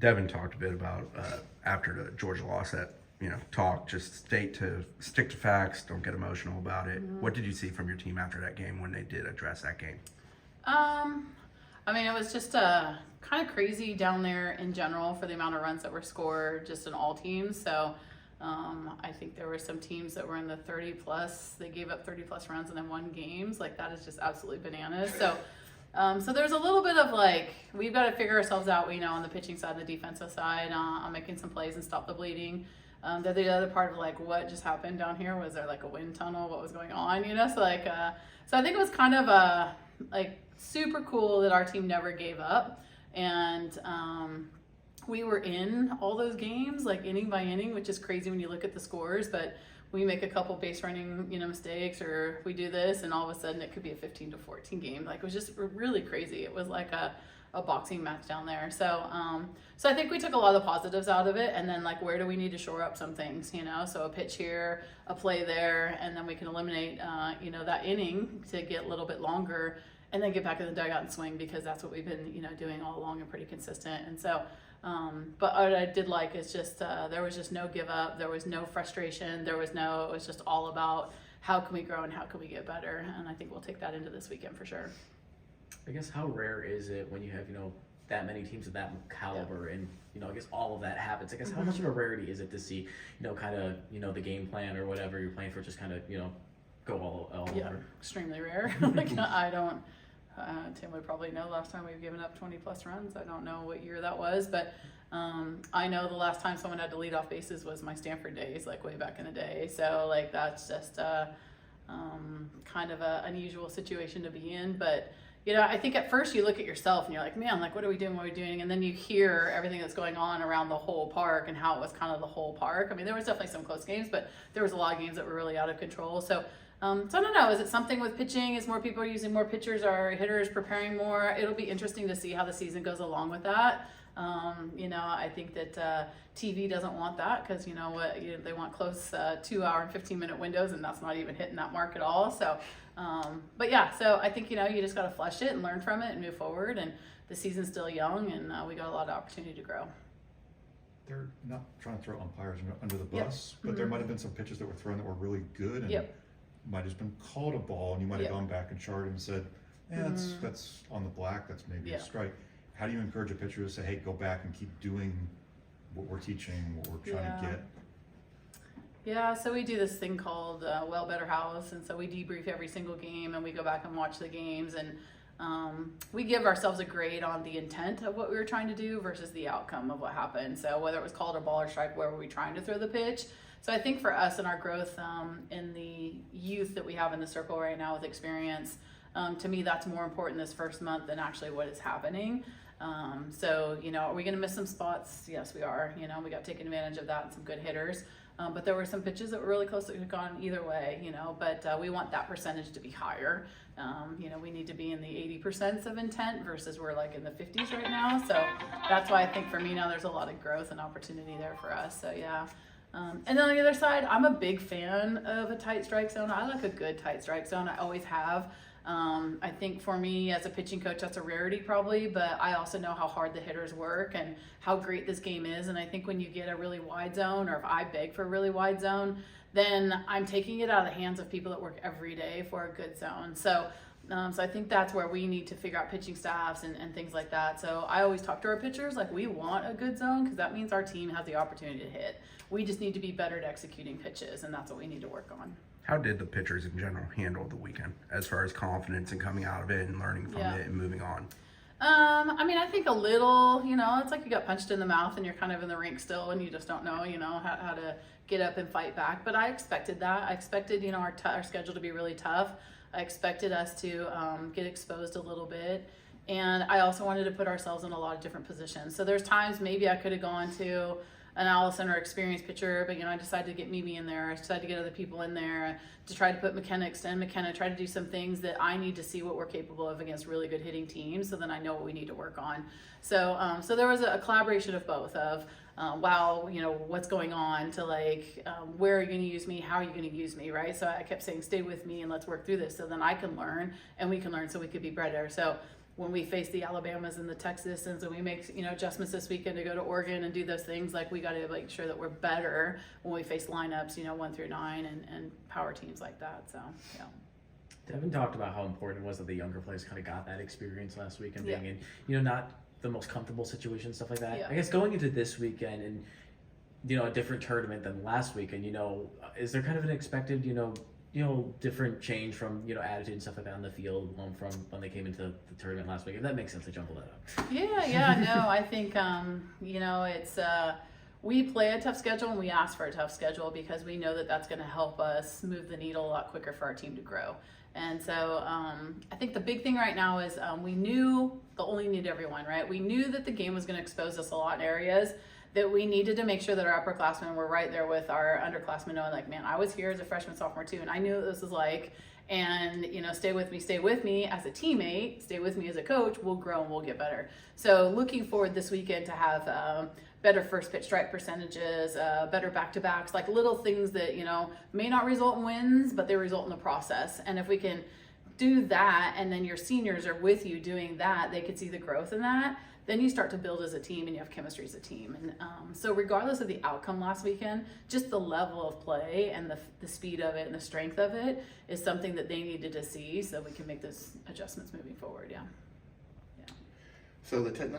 Devin talked a bit about after the Georgia loss that talk, just stick to facts, don't get emotional about it. Mm-hmm. What did you see from your team after that game when they did address that game? I mean, it was just kind of crazy down there in general for the amount of runs that were scored just in all teams. So I think there were some teams that were in the 30 plus. They gave up 30 plus runs and then won games. Like, that is just absolutely bananas. So so there's a little bit of like, we've got to figure ourselves out, on the pitching side, the defensive side, on making some plays and stop the bleeding. The other part of like, what just happened down here? Was there like a wind tunnel? What was going on? So like, so I think it was kind of like super cool that our team never gave up. And we were in all those games, like inning by inning, which is crazy when you look at the scores, but we make a couple base running, mistakes, or we do this, and all of a sudden it could be a 15-14 game. Like, it was just really crazy. It was like a boxing match down there. So so I think we took a lot of the positives out of it, and then like, where do we need to shore up some things, so a pitch here, a play there, and then we can eliminate that inning to get a little bit longer, and then get back in the dugout and swing, because that's what we've been doing all along and pretty consistent. And so but what I did like is just there was just no give up, there was no frustration, it was just all about how can we grow and how can we get better. And I think we'll take that into this weekend for sure. I guess, how rare is it when you have, that many teams of that caliber, and, I guess all of that happens? I guess, how much of a rarity is it to see, kind of, the game plan or whatever you're playing for just kind of, go all over? Extremely rare. Like, I don't, Tim would probably know last time we've given up 20 plus runs. I don't know what year that was, but I know the last time someone had to lead off bases was my Stanford days, like way back in the day. So like, that's just kind of a unusual situation to be in. But I think at first you look at yourself and you're like, man, like, what are we doing? And then you hear everything that's going on around the whole park and how it was kind of the whole park. I mean, there was definitely some close games, but there was a lot of games that were really out of control. So I don't know, is it something with pitching? Is more people using more pitchers? Are hitters preparing more? It'll be interesting to see how the season goes along with that. I think that TV doesn't want that, because they want close 2 hour and 15-minute windows, and that's not even hitting that mark at all. So but yeah, so I think you just got to flush it and learn from it and move forward, and the season's still young, and we got a lot of opportunity to grow. They're not trying to throw umpires under the bus, but there might have been some pitches that were thrown that were really good, and might have been called a ball, and you might have gone back and charted and said, that's on the black, that's maybe a strike. How do you encourage a pitcher to say, hey, go back and keep doing what we're teaching, what we're trying to get? Yeah, so we do this thing called Well Better House, and so we debrief every single game, and we go back and watch the games, and we give ourselves a grade on the intent of what we were trying to do versus the outcome of what happened. So whether it was called a ball or strike, where were we trying to throw the pitch? So I think for us and our growth in the youth that we have in the circle right now with experience, to me, that's more important this first month than actually what is happening. So, are we going to miss some spots? Yes, we are. We got taken advantage of that and some good hitters. But there were some pitches that were really close that could have gone either way, but we want that percentage to be higher. We need to be in the 80% of intent versus we're like in the 50s right now. So that's why I think for me now there's a lot of growth and opportunity there for us. So yeah. And then on the other side, I'm a big fan of a tight strike zone. I like a good tight strike zone. I always have. I think for me as a pitching coach, that's a rarity probably, but I also know how hard the hitters work and how great this game is. And I think when you get a really wide zone, or if I beg for a really wide zone, then I'm taking it out of the hands of people that work every day for a good zone. So I think that's where we need to figure out pitching staffs and things like that. So I always talk to our pitchers, like, we want a good zone, because that means our team has the opportunity to hit. We just need to be better at executing pitches, and that's what we need to work on. How did the pitchers in general handle the weekend as far as confidence and coming out of it and learning from it and moving on? I mean, I think a little, it's like you got punched in the mouth and you're kind of in the rink still, and you just don't know, how to get up and fight back. But I expected that. I expected, our schedule to be really tough. I expected us to get exposed a little bit. And I also wanted to put ourselves in a lot of different positions. So there's times maybe I could have gone to an Allison or experienced pitcher, but I decided to get Mimi in there. I decided to get other people in there to try to put extend McKenna, try to do some things that I need to see what we're capable of against really good hitting teams, so then I know what we need to work on. So so there was a collaboration of both, of what's going on, to like, where are you going to use me? How are you going to use me? Right. So I kept saying, stay with me and let's work through this, so then I can learn and we can learn, so we could be better. So when we face the Alabamas and the Texas, and we make, you know, adjustments this weekend to go to Oregon and do those things, like we got to make sure that we're better when we face lineups, you know, 1 through 9 and power teams like that. So, yeah. Devin talked about how important it was that the younger players kind of got that experience last week and being Yeah. in, you know, not the most comfortable situation, stuff like that. Yeah. I guess going into this weekend and, you know, a different tournament than last weekend, you know, is there kind of an expected, you know, different change from, you know, attitude and stuff like that on the field from when they came into the tournament last week? If that makes sense, I jumbled that up. Yeah, no, I think, you know, it's, we play a tough schedule and we ask for a tough schedule because we know that that's going to help us move the needle a lot quicker for our team to grow. And so I think the big thing right now is we knew the only need everyone, right? We knew that the game was going to expose us a lot in areas that we needed to make sure that our upperclassmen were right there with our underclassmen, knowing like, man, I was here as a freshman, sophomore too, and I knew what this was like. And, you know, stay with me as a teammate, stay with me as a coach, we'll grow and we'll get better. So looking forward this weekend to have better first pitch strike percentages, better back-to-backs, like little things that, you know, may not result in wins, but they result in the process. And if we can do that, and then your seniors are with you doing that, they could see the growth in that, then you start to build as a team and you have chemistry as a team. And so regardless of the outcome last weekend, just the level of play and the speed of it and the strength of it is something that they needed to see so we can make those adjustments moving forward. Yeah. So the technology